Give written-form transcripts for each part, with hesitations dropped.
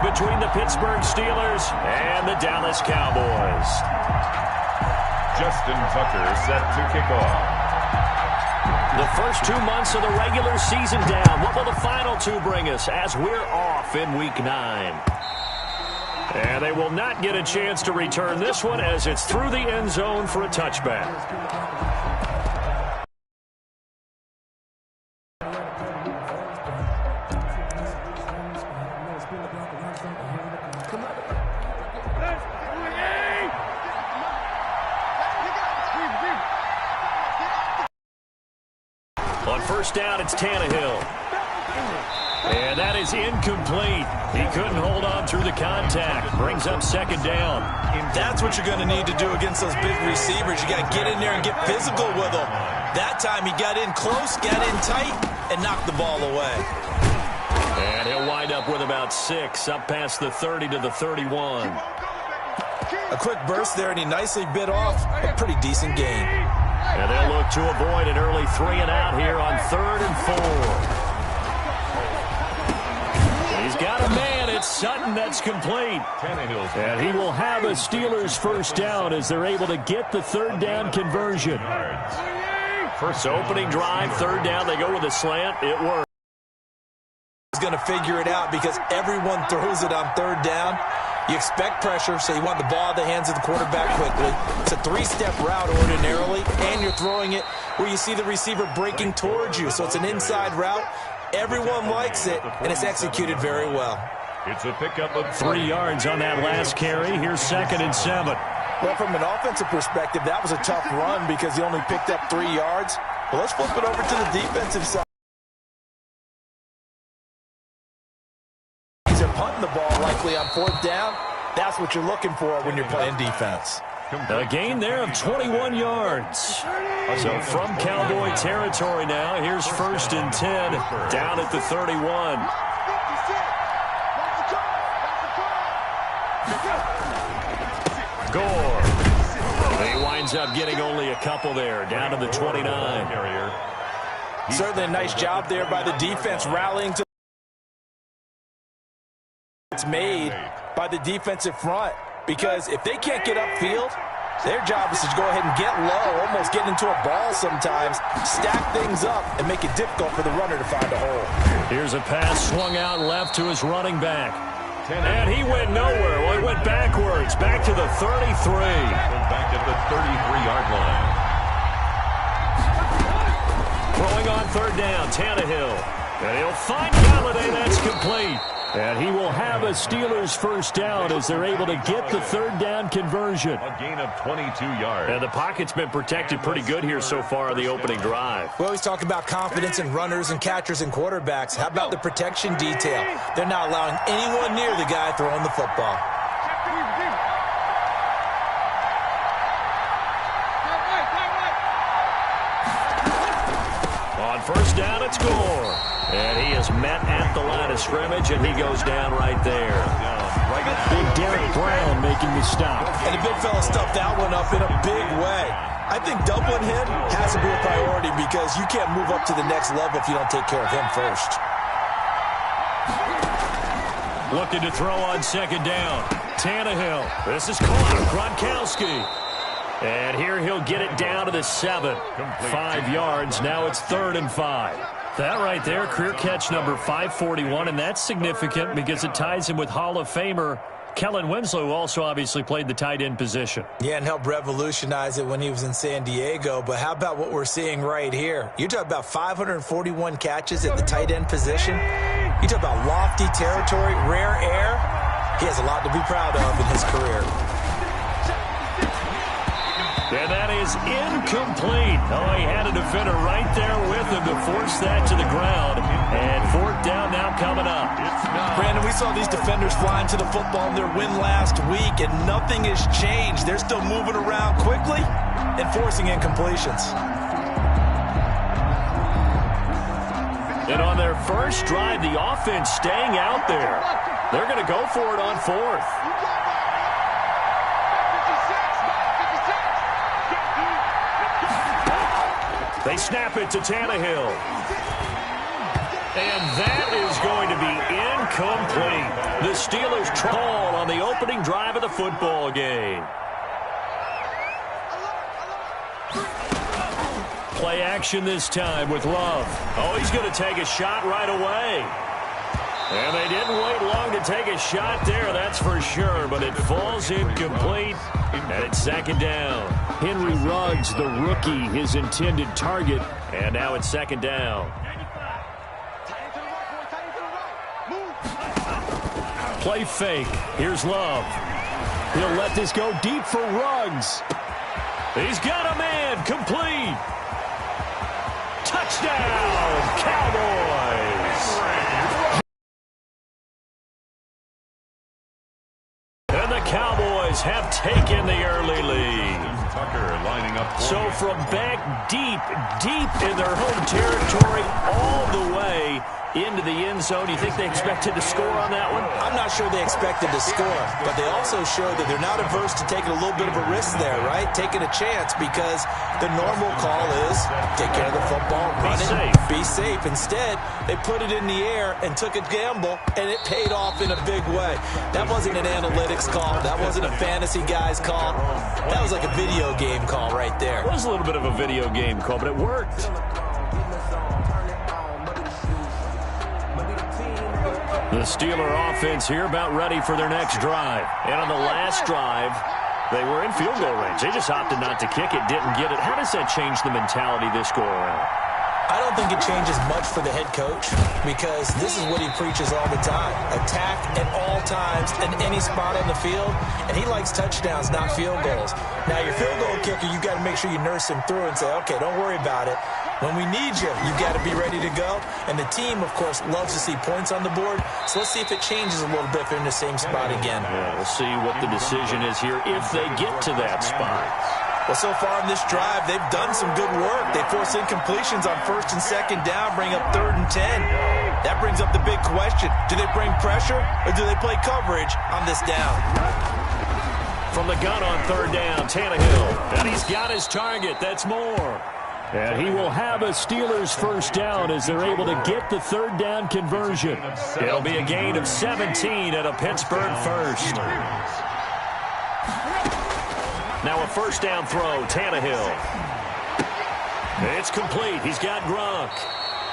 between the Pittsburgh Steelers and the Dallas Cowboys. Justin Tucker set to kick off. The first 2 months of the regular season down. What will the final two bring us as we're off in Week 9? And they will not get a chance to return this one as it's through the end zone for a touchback. On first down, it's Tannehill. And that is incomplete. He couldn't hold on through the contact. Brings up second down. That's what you're going to need to do against those big receivers. You got to get in there and get physical with them. That time he got in close, got in tight, and knocked the ball away. And he'll wind up with about 6, up past the 30 to the 31. A quick burst there, and he nicely bit off a pretty decent gain. And they'll look to avoid an early 3 and out here on 3rd and 4. He's got a man. It's Sutton that's complete. And he will have a Steelers first down as they're able to get the 3rd down conversion. First opening drive, 3rd down. They go with a slant. It works. He's going to figure it out because everyone throws it on 3rd down. You expect pressure, so you want the ball in the hands of the quarterback quickly. It's a 3-step route ordinarily, and you're throwing it where you see the receiver breaking towards you. So it's an inside route. Everyone likes it, and it's executed very well. It's a pickup of 3 yards on that last carry. Here's 2nd and 7. Well, from an offensive perspective, that was a tough run because he only picked up 3 yards. But let's flip it over to the defensive side. Punting the ball likely on 4th down. That's what you're looking for when you're playing defense. A gain there of 21 yards. So from Cowboy territory now, here's 1st and 10 down at the 31. Gore. He winds up getting only a couple there, down to the 29. Certainly a nice job there by the defense rallying to it's made by the defensive front, because if they can't get upfield, their job is to go ahead and get low, almost get into a ball sometimes, stack things up, and make it difficult for the runner to find a hole. Here's a pass swung out left to his running back. And he went nowhere. Well, he went backwards, back to the 33. Back at the 33-yard line. Throwing on 3rd down, Tannehill. And he'll find Galladay. That's complete. And he will have a Steelers first down as they're able to get the 3rd down conversion. A gain of 22 yards. And the pocket's been protected pretty good here so far in the opening drive. We always talk about confidence in runners and catchers and quarterbacks. How about the protection detail? They're not allowing anyone near the guy throwing the football. On first down, it's Gore. And he is met at the line of scrimmage, and he goes down right there. Big Derek Brown making the stop. And the big fella stuffed that one up in a big way. I think doubling him has to be a priority because you can't move up to the next level if you don't take care of him first. Looking to throw on 2nd down. Tannehill. This is caught. Gronkowski. And here he'll get it down to the 7. 5 yards. Now it's 3rd and 5. That right there, career catch number 541, and that's significant because it ties him with Hall of Famer Kellen Winslow, who also obviously played the tight end position. Yeah, and helped revolutionize it when he was in San Diego. But how about what we're seeing right here? You're talking about 541 catches at the tight end position. You talk about lofty territory, rare air. He has a lot to be proud of in his career. And that is incomplete. Oh, he had a defender right there with him to force that to the ground. And 4th down now coming up. Brandon, we saw these defenders flying to the football in their win last week, and nothing has changed. They're still moving around quickly and forcing incompletions. And on their first drive, the offense staying out there. They're going to go for it on 4th. They snap it to Tannehill. And that is going to be Incomplete. The Steelers call on the opening drive of the football game. Play action this time with Love. Oh, he's going to take a shot right away. And they didn't wait long to take a shot there, that's for sure, but it falls incomplete, and it's second down. Henry Ruggs, the rookie, his intended target, and now it's second down. Play fake. Here's Love. He'll let this go deep for Ruggs. He's got a man. Complete. Touchdown, Cowboys. And the Cowboys have taken the early lead. Tucker lining up. So from back deep in their home territory all the way into the end zone, you think they expected to score on that one? I'm not sure they expected to score, but they also showed that they're not averse to taking a little bit of a risk there, right? Taking a chance, because the normal call is take care of the football, run it, be safe. Instead, they put it in the air and took a gamble, and it paid off in a big way. That wasn't an analytics call. That wasn't a fantasy guy's call. That was like a video game call right there. It was a little bit of a video game call, but it worked. The Steeler offense here about ready for their next drive. And on the last drive, they were in field goal range. They just opted not to kick it, didn't get it. How does that change the mentality this go around? I don't think it changes much for the head coach, because this is what he preaches all the time. Attack at all times in any spot on the field, and he likes touchdowns, not field goals. Now, your field goal kicker, you got to make sure you nurse him through and say, okay, don't worry about it. When we need you, you got to be ready to go. And the team, of course, loves to see points on the board. So let's see if it changes a little bit if they're in the same spot again. Yeah, we'll see what the decision is here if they get to that spot. Well, so far in this drive, they've done some good work. They force incompletions on first and second down, bring up 3rd and 10. That brings up the big question. Do they bring pressure, or do they play coverage on this down? From the gun on 3rd down, Tannehill. And he's got his target. That's Moore. And he will have a Steelers first down as they're able to get the 3rd down conversion. It'll be a gain of 17 at a Pittsburgh first. Now a first down throw, Tannehill. It's complete. He's got Gronk.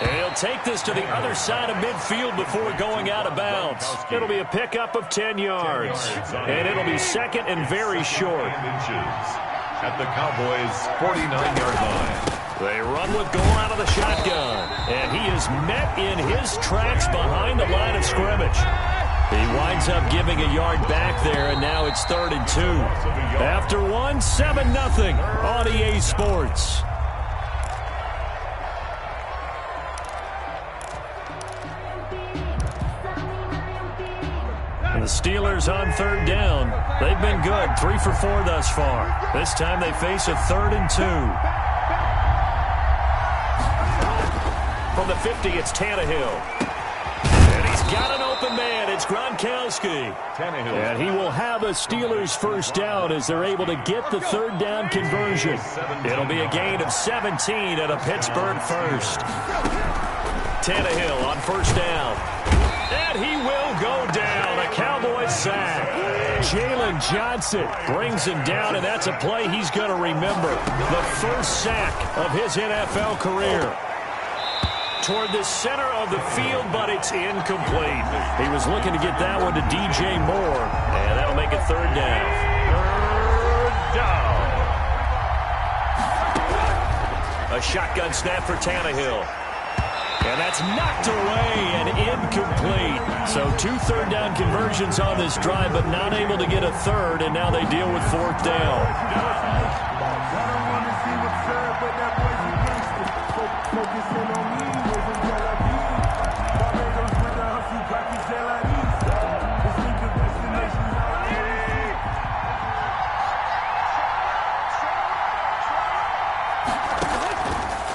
And he'll take this to the other side of midfield before going out of bounds. It'll be a pickup of 10 yards. And it'll be second and very short. At the Cowboys' 49-yard line. They run with goal out of the shotgun. And he is met in his tracks behind the line of scrimmage. He winds up giving a yard back there, and now it's 3rd and 2. After one, 7-0 on EA Sports. And the Steelers on 3rd down. They've been good, 3 for 4 thus far. This time they face a 3rd and 2. From the 50, it's Tannehill. And he's got an open man. It's Gronkowski. Tannehill. And he will have a Steelers first down as they're able to get the 3rd down conversion. It'll be a gain of 17 at a Pittsburgh first. Tannehill on first down. And he will go down. A Cowboys sack. Jalen Johnson brings him down, and that's a play he's going to remember. The first sack of his NFL career. Toward the center of the field, but it's incomplete. He was looking to get that one to DJ Moore, and that'll make it 3rd down. 3rd down. A shotgun snap for Tannehill. And that's knocked away and incomplete. So 2 3rd down conversions on this drive, but not able to get a 3rd, and now they deal with 4th down.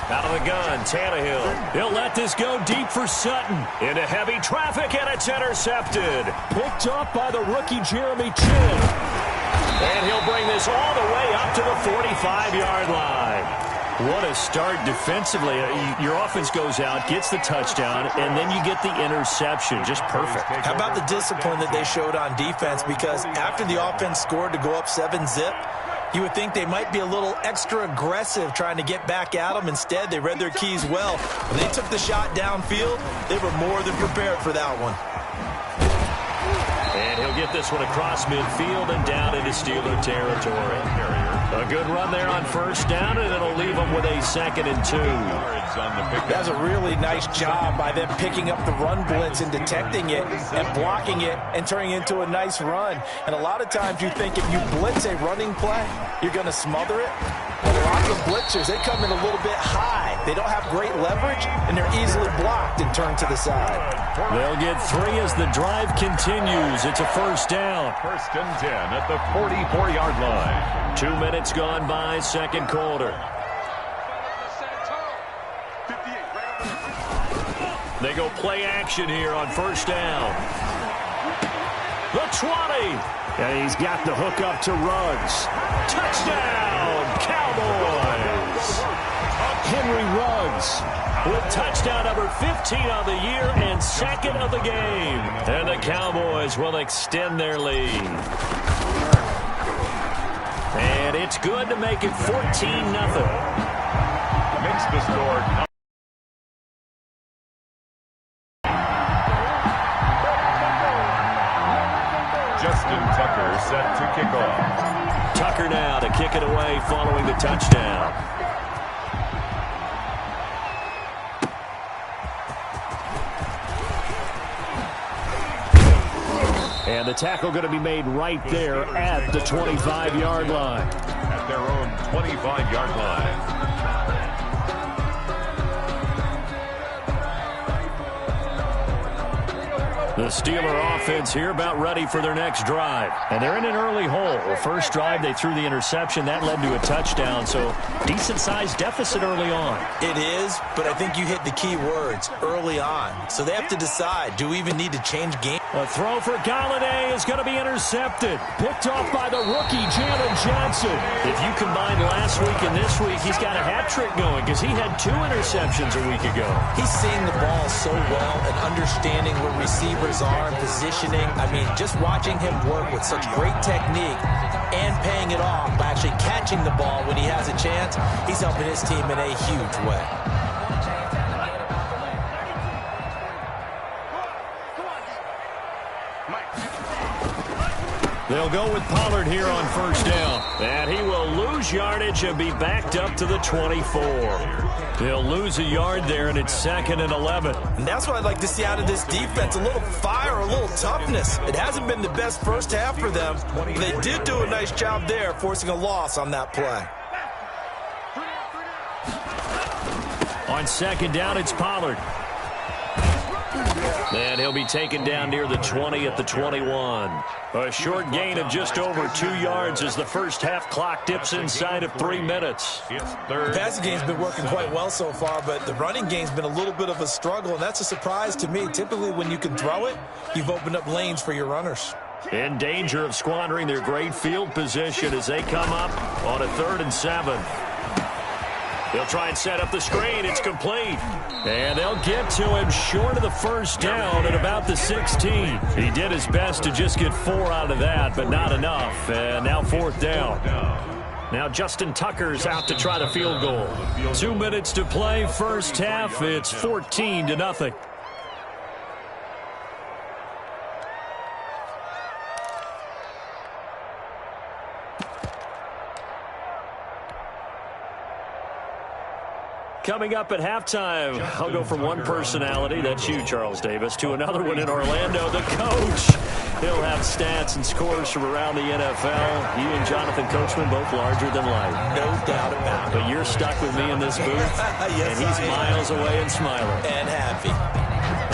Out of the gun, Tannehill. He'll let this go deep for Sutton. Into heavy traffic, and it's intercepted. Picked up by the rookie Jeremy Chinn. And he'll bring this all the way up to the 45-yard line. What a start defensively. Your offense goes out, gets the touchdown, and then you get the interception. Just perfect. How about the discipline that they showed on defense? Because after the offense scored to go up 7-zip, you would think they might be a little extra aggressive trying to get back at them. Instead, they read their keys well. When they took the shot downfield, they were more than prepared for that one. And he'll get this one across midfield and down into Steeler territory. A good run there on first down, and it'll leave them with a 2nd and 2. That's a really nice job by them picking up the run blitz and detecting it and blocking it and turning it into a nice run. And a lot of times you think if you blitz a running play, you're going to smother it. But a lot of the blitzers, they come in a little bit high. They don't have great leverage, and they're easily blocked and turned to the side. They'll get 3 as the drive continues. It's a first down. 1st and 10 at the 44-yard line. 2 minutes gone by, second quarter. They go play action here on first down. The 20. And he's got the hook up to Ruggs. Touchdown, Cowboys. Henry Ruggs with touchdown number 15 on the year and 2nd of the game. And the Cowboys will extend their lead. And it's good to make it 14-0. Makes the score. Justin Tucker set to kick off. Tucker now to kick it away following the touchdown. And the tackle going to be made right there at the 25-yard line. At their own 25-yard line. The Steeler offense here about ready for their next drive. And they're in an early hole. The first drive, they threw the interception. That led to a touchdown, so decent-sized deficit early on. It is, but I think you hit the key words, early on. So they have to decide, do we even need to change game? A throw for Galladay is going to be intercepted. Picked off by the rookie, Jalen Johnson. If you combine last week and this week, he's got a hat trick going because he had 2 interceptions a week ago. He's seeing the ball so well and understanding where receivers are and positioning. I mean, just watching him work with such great technique and paying it off by actually catching the ball when he has a chance, he's helping his team in a huge way. They'll go with Pollard here on first down. And he will lose yardage and be backed up to the 24. They'll lose a yard there, and it's 2nd and 11. And that's what I'd like to see out of this defense, a little fire, a little toughness. It hasn't been the best first half for them, but they did do a nice job there, forcing a loss on that play. On 2nd down, it's Pollard. And he'll be taken down near the 20 at the 21. A short gain of just over 2 yards as the first half clock dips inside of 3 minutes. The passing game's been working quite well so far, but the running game's been a little bit of a struggle, and that's a surprise to me. Typically, when you can throw it, you've opened up lanes for your runners. In danger of squandering their great field position as they come up on a 3rd and 7. They'll try and set up the screen. It's complete. And they'll get to him short of the first down at about the 16. He did his best to just get 4 out of that, but not enough. And now 4th down. Now Justin Tucker's out to try the field goal. 2 minutes to play, first half. It's 14-0. Coming up at halftime, I'll go from one personality, that's you, Charles Davis, to another one in Orlando, the coach. He'll have stats and scores from around the NFL. You and Jonathan Coachman, both larger than life. No doubt about it. But you're stuck with me in this booth, yes, and he's miles away and smiling. And happy.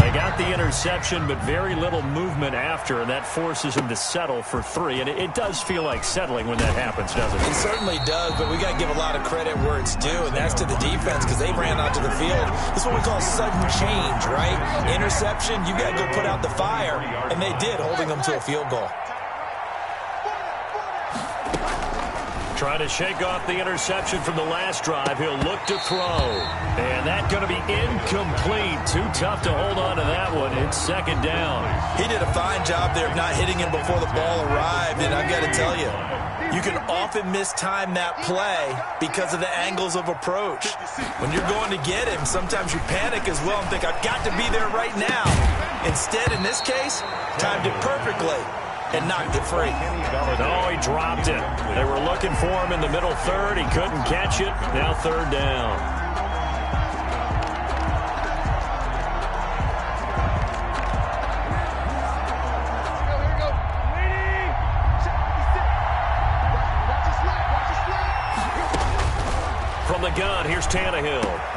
They got the interception, but very little movement after, and that forces him to settle for 3. And it does feel like settling when that happens, doesn't it? It certainly does, but we got to give a lot of credit where it's due, and that's to the defense because they ran onto the field. This is what we call sudden change, right? Interception, you got to go put out the fire, and they did, holding them to a field goal. Trying to shake off the interception from the last drive. He'll look to throw. And that's going to be incomplete. Too tough to hold on to that one. It's second down. He did a fine job there of not hitting him before the ball arrived. And I've got to tell you, you can often mistime that play because of the angles of approach. When you're going to get him, sometimes you panic as well and think, I've got to be there right now. Instead, in this case, timed it perfectly and knocked it free. No, he dropped it. They were looking for him in the middle third. He couldn't catch it. Now third down. From the gun, here's Tannehill.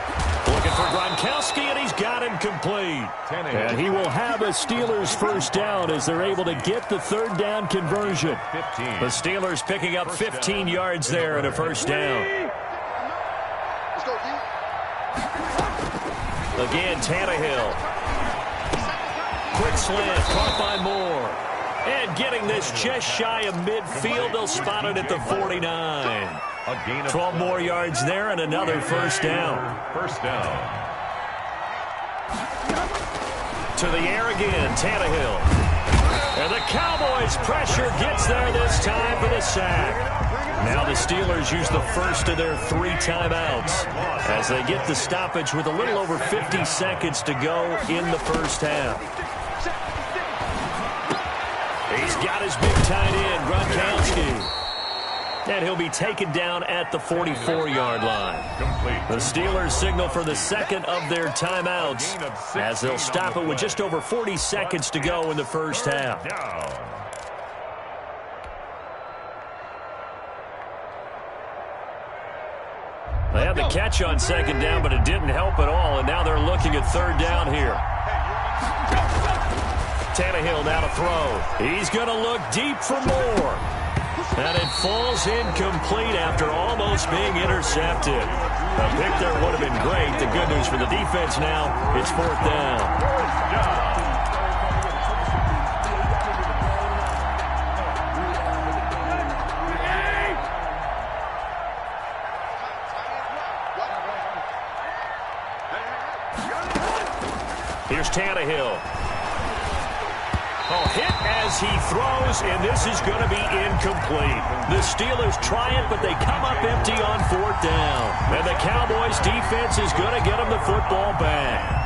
Looking for Gronkowski, and he's got him complete. And he will have a Steelers first down as they're able to get the third down conversion. The Steelers picking up 15 yards there and a first down. Again, Tannehill. Quick slant, caught by Moore. And getting this just shy of midfield, they'll spot it at the 49. 12 more yards there and another first down. First down. To the air again, Tannehill. And the Cowboys' pressure gets there this time for the sack. Now the Steelers use the first of their 3 timeouts as they get the stoppage with a little over 50 seconds to go in the first half. He's got his big tight end, Gronkowski. And he'll be taken down at the 44-yard line. The Steelers signal for the second of their timeouts as they'll stop it with just over 40 seconds to go in the first half. They had the catch on second down, but it didn't help at all, and now they're looking at third down here. Tannehill now to throw. He's going to look deep for Moore. And it falls incomplete after almost being intercepted. A pick there would have been great. The good news for the defense now, it's fourth down. Here's Tannehill. Oh, hit as he throws, and this is going to be incomplete. The Steelers try it, but they come up empty on fourth down. And the Cowboys' defense is going to get them the football back.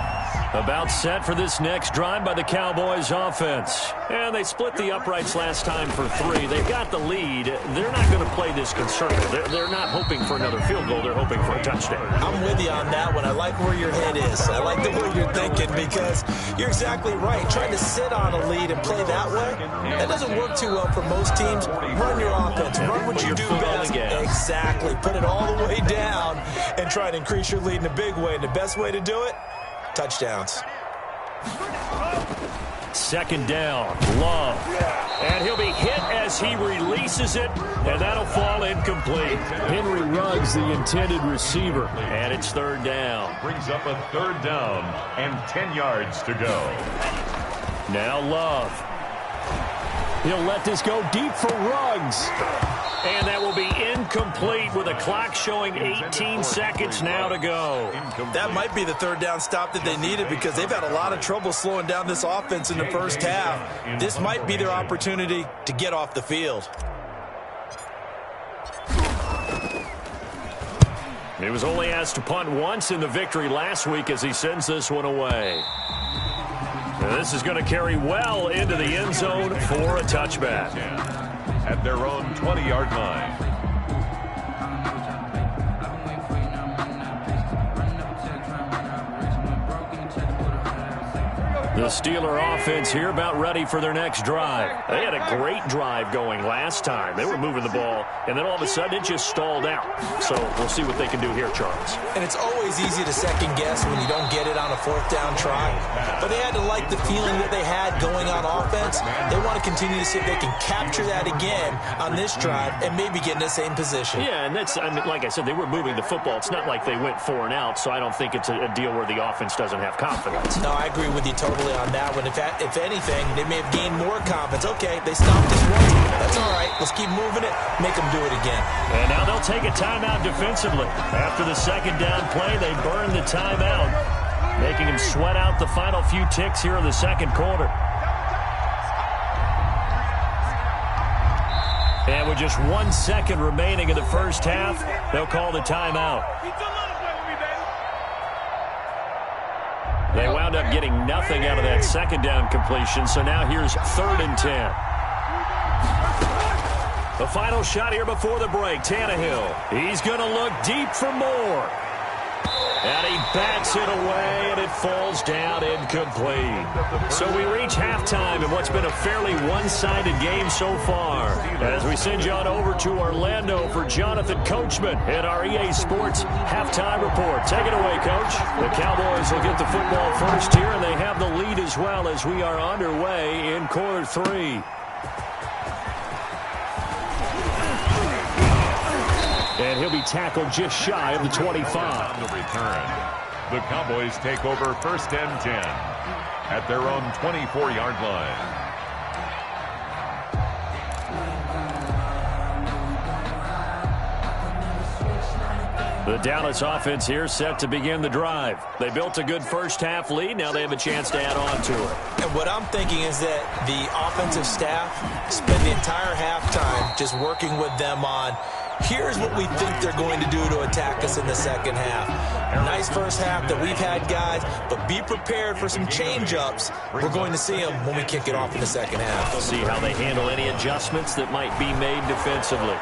About set for this next drive by the Cowboys offense. And they split the uprights last time for 3. They've got the lead. They're not going to play this conservative. They're not hoping for another field goal. They're hoping for a touchdown. I'm with you on that one. I like where your head is. I like the way you're thinking because you're exactly right. Trying to sit on a lead and play that way, that doesn't work too well for most teams. Run your offense. Run what you do best. Exactly. Put it all the way down and try to increase your lead in a big way. And the best way to do it, touchdowns. Second down, Love. And he'll be hit as he releases it, and that'll fall incomplete. Henry Ruggs, the intended receiver, and it's third down. Brings up a third down and 10 yards to go. Now Love. He'll let this go deep for Ruggs. And that will be incomplete with a clock showing 18 seconds now to go. That might be the third down stop that they needed because they've had a lot of trouble slowing down this offense in the first half. This might be their opportunity to get off the field. He was only asked to punt once in the victory last week as he sends this one away. And this is going to carry well into the end zone for a touchback. At their own 20-yard line. The Steeler offense here about ready for their next drive. They had a great drive going last time. They were moving the ball, and then all of a sudden it just stalled out. So we'll see what they can do here, Charles. And it's always easy to second guess when you don't get it on a fourth down try. But they had to like the feeling that they had going on offense. They want to continue to see if they can capture that again on this drive and maybe get in the same position. Yeah, and that's, I mean, like I said, they were moving the football. It's not like they went 4 and out, so I don't think it's a deal where the offense doesn't have confidence. No, I agree with you totally defensively on that one. If anything, they may have gained more confidence. Okay, they stopped us once. That's all right. Let's keep moving it. Make them do it again. And now they'll take a timeout defensively. After the second down play, they burn the timeout, making him sweat out the final few ticks here in the second quarter. And with just 1 second remaining in the first half, they'll call the timeout. They wound up getting nothing out of that second down completion, so now here's 3rd and 10. The final shot here before the break, Tannehill. He's going to look deep for more. And he bats it away, and it falls down incomplete. So we reach halftime in what's been a fairly one-sided game so far. As we send you on over to Orlando for Jonathan Coachman in our EA Sports Halftime Report. Take it away, Coach. The Cowboys will get the football first here, and they have the lead as well as we are underway in quarter 3. And he'll be tackled just shy of the 25. On the return, the Cowboys take over 1st and 10 at their own 24-yard line. The Dallas offense here set to begin the drive. They built a good first-half lead. Now they have a chance to add on to it. And what I'm thinking is that the offensive staff spend the entire halftime just working with them on, here's what we think they're going to do to attack us in the second half. Nice first half that we've had, guys, but be prepared for some change-ups. We're going to see them when we kick it off in the second half. We'll see how they handle any adjustments that might be made defensively.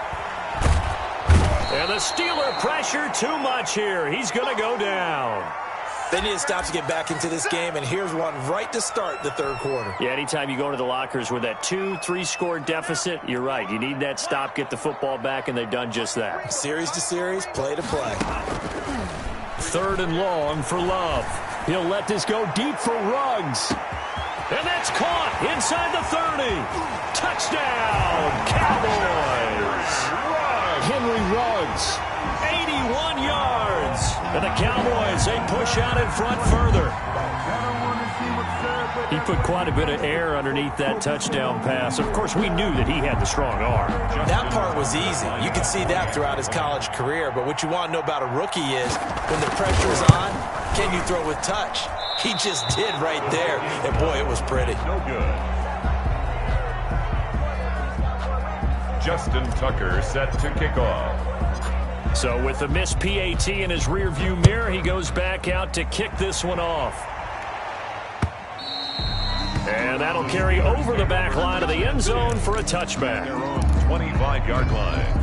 And the Steeler pressure too much here. He's going to go down. They need to stop to get back into this game, and here's one right to start the third quarter. Yeah, anytime you go to the lockers with that 2-3 score deficit, you're right. You need that stop, get the football back, and they've done just that. Series to series, play to play. 3rd and long for Love. He'll let this go deep for Ruggs. And that's caught inside the 30. Touchdown, Cowboys. Henry Ruggs, 81 yards. And the Cowboys, they push out in front further. He put quite a bit of air underneath that touchdown pass. Of course, we knew that he had the strong arm. That part was easy. You could see that throughout his college career. But what you want to know about a rookie is when the pressure's on, can you throw with touch? He just did right there. And, boy, it was pretty. No good. Justin Tucker set to kick off. So with the missed PAT in his rearview mirror, he goes back out to kick this one off. And that'll carry over the back line of the end zone for a touchback. Their own 25-yard line.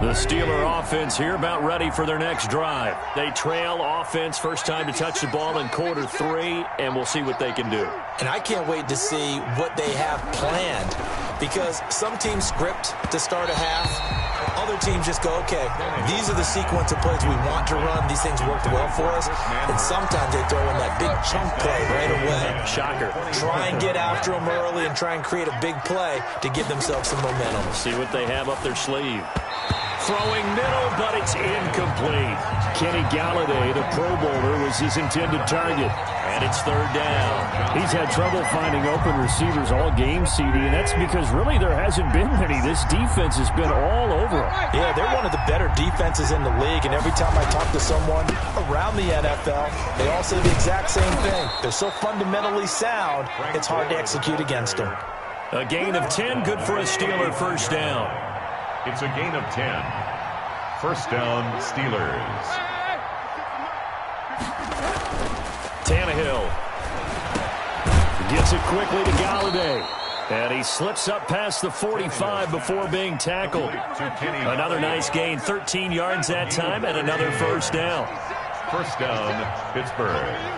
The Steeler offense here about ready for their next drive. They trail offense, first time to touch the ball in quarter 3, and we'll see what they can do. And I can't wait to see what they have planned, because some teams script to start a half. Other teams just go, okay, these are the sequence of plays we want to run. These things worked well for us. And sometimes they throw in that big chunk play right away. Shocker. Try and get after them early and try and create a big play to give themselves some momentum. See what they have up their sleeve. Throwing middle, but it's incomplete. Kenny Galladay, the Pro Bowler, was his intended target. And it's 3rd down. He's had trouble finding open receivers all game, CD, and that's because really there hasn't been many. This defense has been all over him. Yeah, they're one of the better defenses in the league, and every time I talk to someone around the NFL, they all say the exact same thing. They're so fundamentally sound, it's hard to execute against them. A gain of 10, good for a Steeler first down. It's a gain of 10. First down, Steelers. Tannehill gets it quickly to Galladay. And he slips up past the 45 before being tackled. Another nice gain, 13 yards that time, and another first down. First down, Pittsburgh.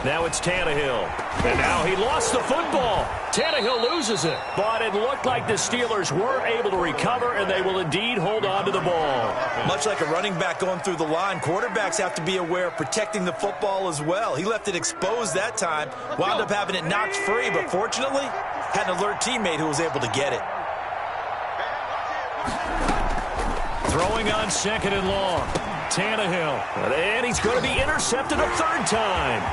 Now it's Tannehill. And now he lost the football. Tannehill loses it. But it looked like the Steelers were able to recover, and they will indeed hold on to the ball. Much like a running back going through the line, quarterbacks have to be aware of protecting the football as well. He left it exposed that time, wound up having it knocked free, but fortunately, had an alert teammate who was able to get it. Throwing on second and long. Tannehill. And he's going to be intercepted a third time.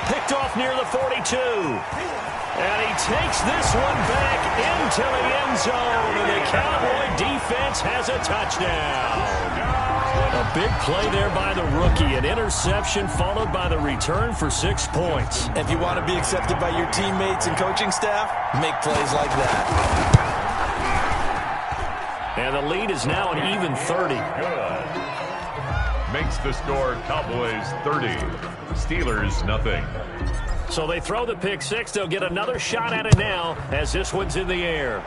Picked off near the 42. And he takes this one back into the end zone. And the Cowboy defense has a touchdown. A big play there by the rookie. An interception followed by the return for 6 points. If you want to be accepted by your teammates and coaching staff, make plays like that. And the lead is now an even 30. Good. Makes the score Cowboys 30. Steelers nothing. So they throw the pick six. They'll get another shot at it now as this one's in the air.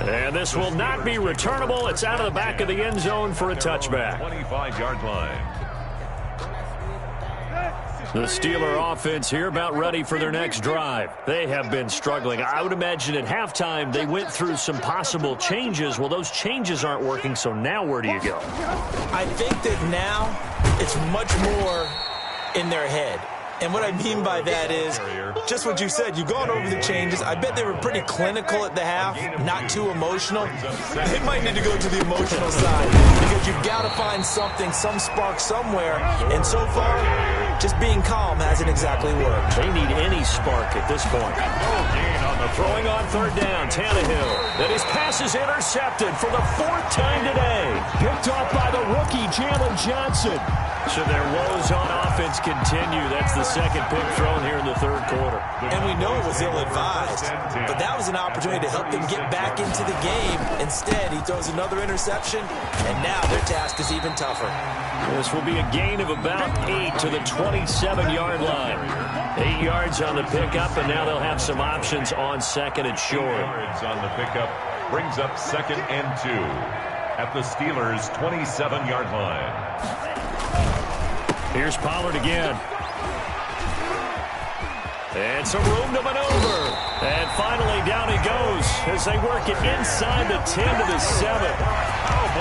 And this will not be returnable. It's out of the back of the end zone for a touchback. 25-yard line. The Steeler offense here about ready for their next drive. They have been struggling. I would imagine at halftime they went through some possible changes. Well, those changes aren't working, so now where do you go? I think that now it's much more in their head. And what I mean by that is just what you said. You've gone over the changes. I bet they were pretty clinical at the half, not too emotional. They might need to go to the emotional side because you've got to find something, some spark somewhere. And so far, just being calm hasn't exactly worked. They need any spark at this point. Throwing on third down, Tannehill. Then his pass is intercepted for the 4th time today. Picked off by the rookie, Jalen Johnson. So their woes on offense continue. That's the second pick thrown here in the third quarter. And we know it was ill-advised, but that was an opportunity to help them get back into the game. Instead, he throws another interception, and now their task is even tougher. This will be a gain of about 8 to the 27-yard line. 8 yards on the pickup, and now they'll have some options on second and short. 8 yards on the pickup brings up 2nd and 2 at the Steelers' 27-yard line. Here's Pollard again. And some room to maneuver. And finally down he goes as they work it inside the 10 to the 7.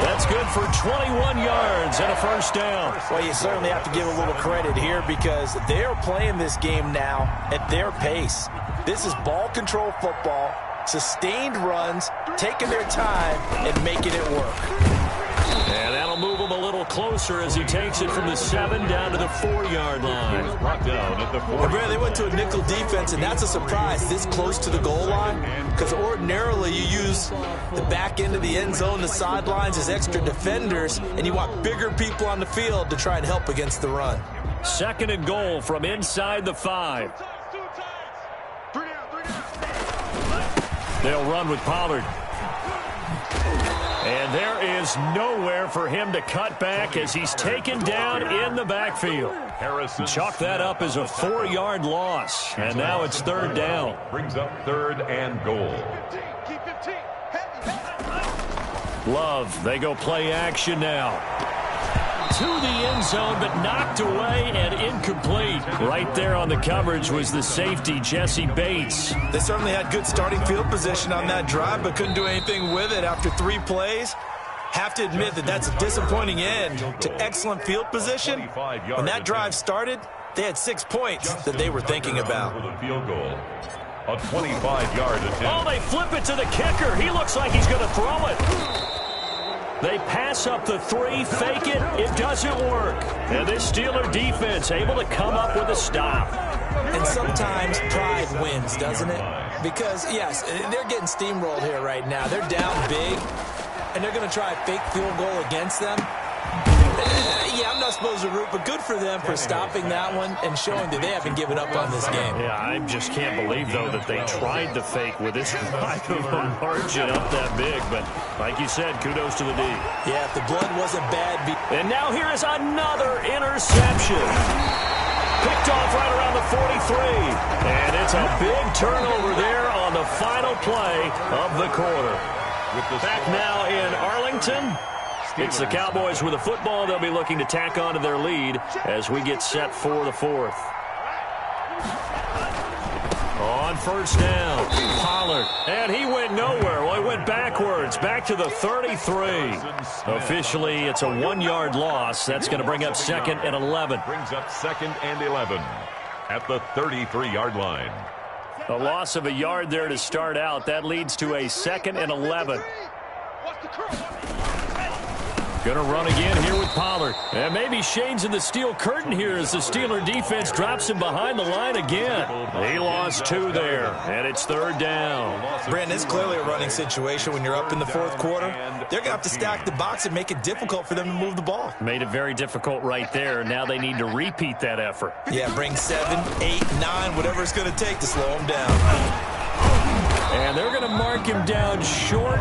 That's good for 21 yards and a first down. Well, you certainly have to give a little credit here because they're playing this game now at their pace. This is ball control football, sustained runs, taking their time and making it work. And that'll move him a little closer as he takes it from the 7 down to the 4-yard line. Brought down at the 4. They went to a nickel defense, and that's a surprise this close to the goal line because ordinarily you use the back end of the end zone, the sidelines as extra defenders, and you want bigger people on the field to try and help against the run. 2nd and goal from inside the 5. They'll run with Pollard. And there is nowhere for him to cut back as he's taken down in the backfield. Harrison Chalk that up as a 4-yard loss. And now it's 3rd down. brings up 3rd and goal. Love, they go play action now. To the end zone, but knocked away and incomplete. Right there on the coverage was the safety, Jesse Bates. They certainly had good starting field position on that drive, but couldn't do anything with it after 3 plays. Have to admit that that's a disappointing end to excellent field position. When that drive started, they had 6 points that they were thinking about. For the field goal. A 25-yard attempt. Oh, they flip it to the kicker. He looks like he's going to throw it. They pass up the 3, fake it. It doesn't work. And this Steeler defense able to come up with a stop. And sometimes pride wins, doesn't it? Because, yes, they're getting steamrolled here right now. They're down big, and they're going to try a fake field goal against them. Yeah, I'm not supposed to root, but good for them for stopping that one and showing that they haven't given up on this game. Yeah, I just can't believe, though, that they tried to fake with this type of a margin up that big. But like you said, kudos to the D. Yeah, if the blood wasn't bad. And now here is another interception. Picked off right around the 43. And it's a big turnover there on the final play of the quarter. Back now in Arlington. It's the Cowboys with the football. They'll be looking to tack on to their lead as we get set for the 4th. On 1st down, Pollard. And he went nowhere. Well, he went backwards, back to the 33. Officially, it's a 1-yard loss. That's going to bring up 2nd and 11. Brings up 2nd and 11 at the 33-yard line. A loss of a yard there to start out. That leads to a 2nd and 11. Going to run again here with Pollard. And maybe Shane's in the steel curtain here as the Steeler defense drops him behind the line again. He lost 2 there, and it's 3rd down. Brandon, it's clearly a running situation when you're up in the 4th quarter. They're going to have to stack the box and make it difficult for them to move the ball. Made it very difficult right there. Now they need to repeat that effort. Yeah, bring 7, 8, 9, whatever it's going to take to slow them down. And they're going to mark him down short,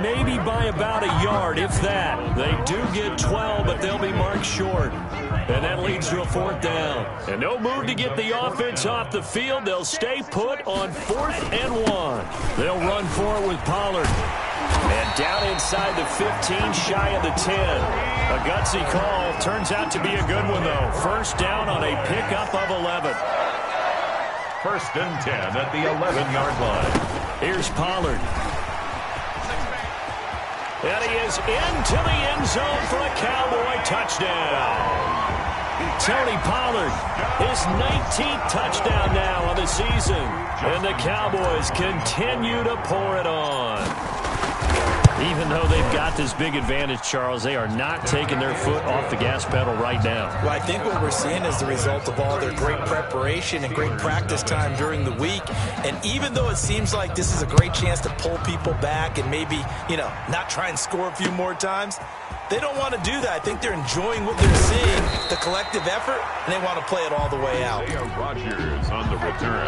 maybe by about a yard, if that. They do get 12, but they'll be marked short. And that leads to a 4th down. And no move to get the offense off the field. They'll stay put on 4th and 1. They'll run for it with Pollard. And down inside the 15, shy of the 10. A gutsy call. Turns out to be a good one, though. First down on a pickup of 11. 1st and 10 at the 11-yard line. Here's Pollard. And he is into the end zone for a Cowboy touchdown. Tony Pollard, his 19th touchdown now on the season. And the Cowboys continue to pour it on. Even though they've got this big advantage, Charles, they are not taking their foot off the gas pedal right now. Well, I think what we're seeing is the result of all their great preparation and great practice time during the week. And even though it seems like this is a great chance to pull people back and maybe, not try and score a few more times, they don't want to do that. I think they're enjoying what they're seeing, the collective effort, and they want to play it all the way out. Rodgers on the return.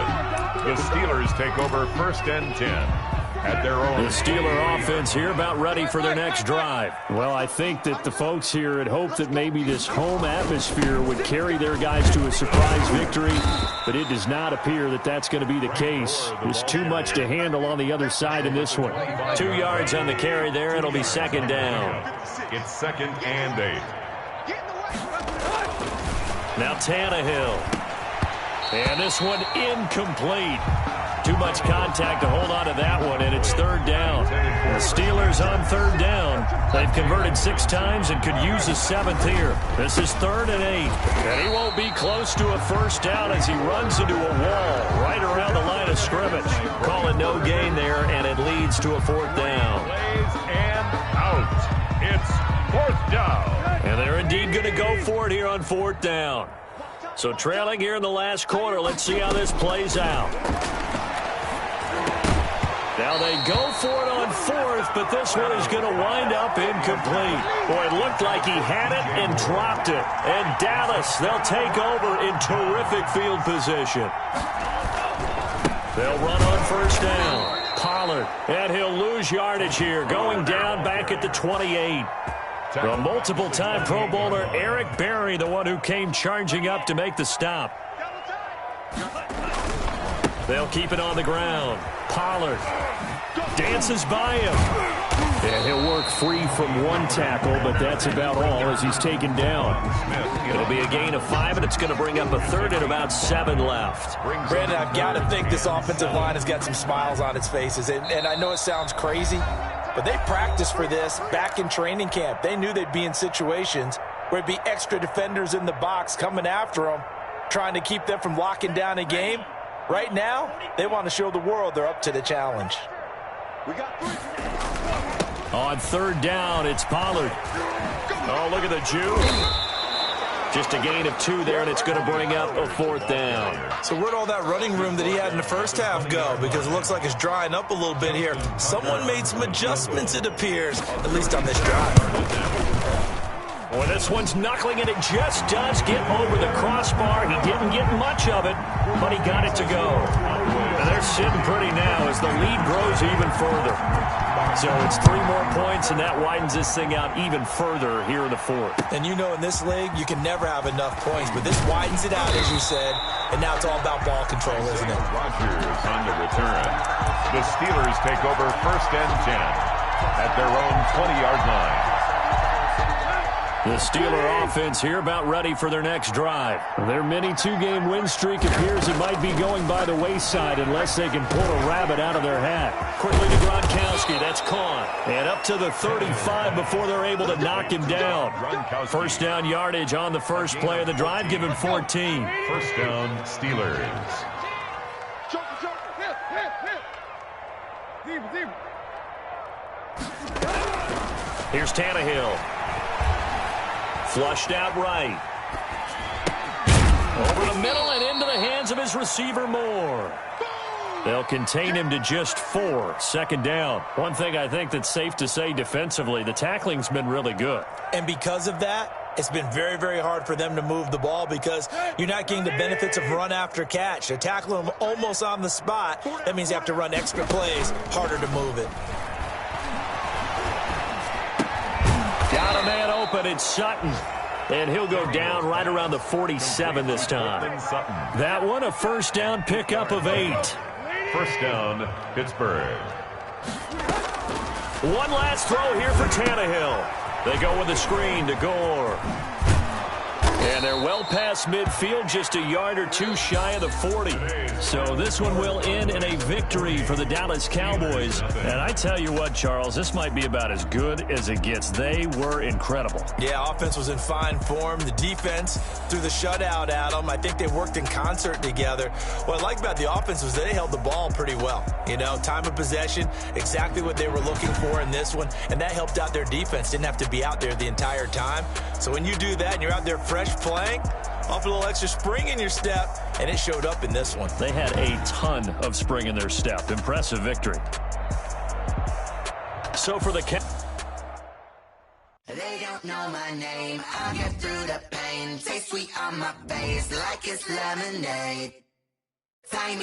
The Steelers take over 1st and 10. At their own. The Steeler offense here about ready for their next drive. Well, I think that the folks here had hoped that maybe this home atmosphere would carry their guys to a surprise victory, but it does not appear that that's going to be the case. There's too much to handle on the other side in this one. 2 yards on the carry there. It'll be 2nd down. It's 2nd and 8. Now Tannehill. And this one incomplete. Too much contact to hold on to that one, and it's 3rd down. The Steelers on 3rd down. They've converted 6 times and could use a 7th here. This is 3rd and 8. And he won't be close to a 1st down as he runs into a wall right around the line of scrimmage. Call it no gain there, and it leads to a 4th down. And out. It's 4th down. And they're indeed going to go for it here on 4th down. So trailing here in the last quarter. Let's see how this plays out. Now they go for it on 4th, but this one is going to wind up incomplete. Boy, it looked like he had it and dropped it. And Dallas, they'll take over in terrific field position. They'll run on 1st down. Pollard, and he'll lose yardage here, going down back at the 28. The multiple-time Pro Bowler Eric Berry, the one who came charging up to make the stop. They'll keep it on the ground. Pollard dances by him. And he'll work free from 1 tackle, but that's about all as he's taken down. It'll be a gain of 5, and it's going to bring up a 3rd and about 7 left. Brandon, I've got to think this offensive line has got some smiles on its faces. And I know it sounds crazy, but they practiced for this back in training camp. They knew they'd be in situations where it'd be extra defenders in the box coming after them, trying to keep them from locking down a game. Right now, they want to show the world they're up to the challenge. On 3rd down, it's Pollard. Oh, look at the Jew. Just a gain of 2 there, and it's going to bring up a 4th down. So where'd all that running room that he had in the first half go? Because it looks like it's drying up a little bit here. Someone made some adjustments, it appears, at least on this drive. Well, this one's knuckling, and it just does get over the crossbar. He didn't get much of it, but he got it to go. And they're sitting pretty now as the lead grows even further. So it's 3 more points, and that widens this thing out even further here in the 4th. And you know in this league, you can never have enough points, but this widens it out, as you said, and now it's all about ball control, isn't it? Rodgers on the return. The Steelers take over 1st and 10 at their own 20-yard line. The Steeler offense here about ready for their next drive. Their mini 2-game win streak appears it might be going by the wayside unless they can pull a rabbit out of their hat. Quickly to Gronkowski. That's caught. And up to the 35 before they're able to knock him down. 1st down yardage on the first play of the drive. Give him 14. 1st down, Steelers. Here's Tannehill. Flushed out right. Over the middle and into the hands of his receiver, Moore. They'll contain him to just 4. Second down. One thing I think that's safe to say defensively, the tackling's been really good. And because of that, it's been very, very hard for them to move the ball because you're not getting the benefits of run after catch. They're tackling him almost on the spot. That means you have to run extra plays, harder to move it. Got a man open. It's Sutton. And he'll go down right around the 47 this time. That one, a first down pickup of 8. First down, Pittsburgh. One last throw here for Tannehill. They go with a screen to Gore. And they're well past midfield, just a yard or two shy of the 40. So this one will end in a victory for the Dallas Cowboys. And I tell you what, Charles, this might be about as good as it gets. They were incredible. Yeah, offense was in fine form. The defense threw the shutout at them. I think they worked in concert together. What I like about the offense was they held the ball pretty well. You know, time of possession, exactly what they were looking for in this one. And that helped out their defense. Didn't have to be out there the entire time. So when you do that and you're out there fresh playing, off a little extra spring in your step, and it showed up in this one. They had a ton of spring in their step. Impressive victory. So for the They don't know my name. I'll get through the pain. Taste sweet on my face like it's lemonade. Tiny